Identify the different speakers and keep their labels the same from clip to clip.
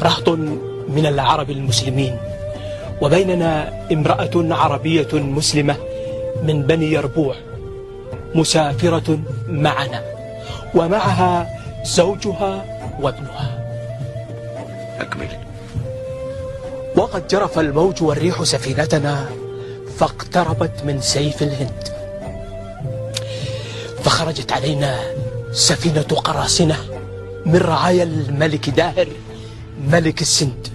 Speaker 1: رهط من العرب المسلمين، وبيننا امرأة عربية مسلمة من بني يربوع مسافرة معنا، ومعها زوجها وابنها.
Speaker 2: أكمل.
Speaker 1: وقد جرف الموج والريح سفينتنا، فاقتربت من سيف الهند، فخرجت علينا سفينة قراصنة من رعايا الملك داهر ملك السند،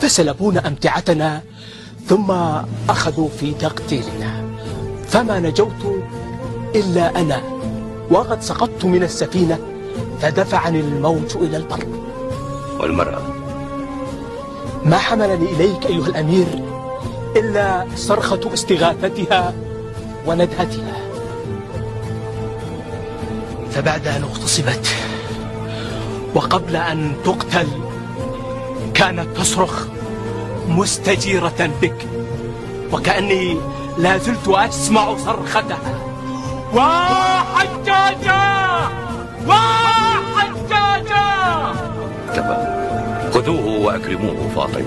Speaker 1: فسلبونا أمتعتنا ثم أخذوا في تقتيلنا، فما نجوت إلا أنا، وقد سقطت من السفينة فدفعني الموج إلى البر.
Speaker 2: والمرأة؟
Speaker 1: ما حملني إليك أيها الأمير إلا صرخة استغاثتها وندهتها، فبعد أن اغتصبت وقبل أن تقتل كانت تصرخ مستجيرة بك، وكأني لا زلت أسمع صرختها: وحجاجا وحجاجا.
Speaker 2: كفى، خذوه وأكرموه فاطم.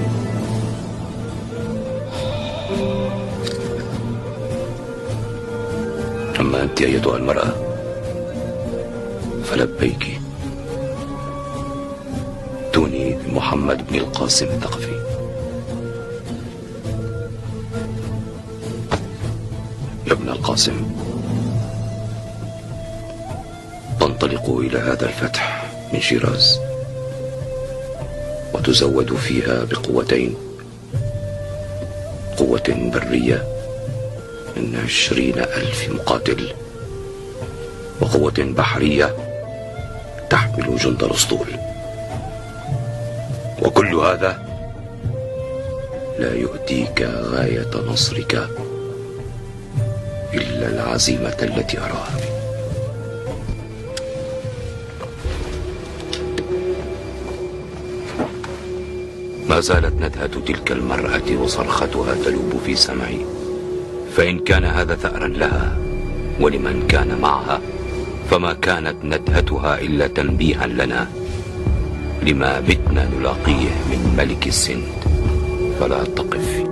Speaker 2: أما أنت أيتها المرأة فلبيك، توني بمحمد بن القاسم الثقفي. يا ابن القاسم، تنطلق إلى هذا الفتح من شيراز، وتزود فيها بقوتين: قوة برية من 20,000 مقاتل، وقوة بحرية تحمل جند الأسطول. وكل هذا لا يؤتيك غاية نصرك إلا العزيمة التي أراها فيك. ما زالت ندهة تلك المرأة وصرختها تلوب في سمعي، فإن كان هذا ثأرا لها ولمن كان معها، فما كانت ندهتها إلا تنبيها لنا لما بتنا نلاقيه من ملك السند. فلا تقف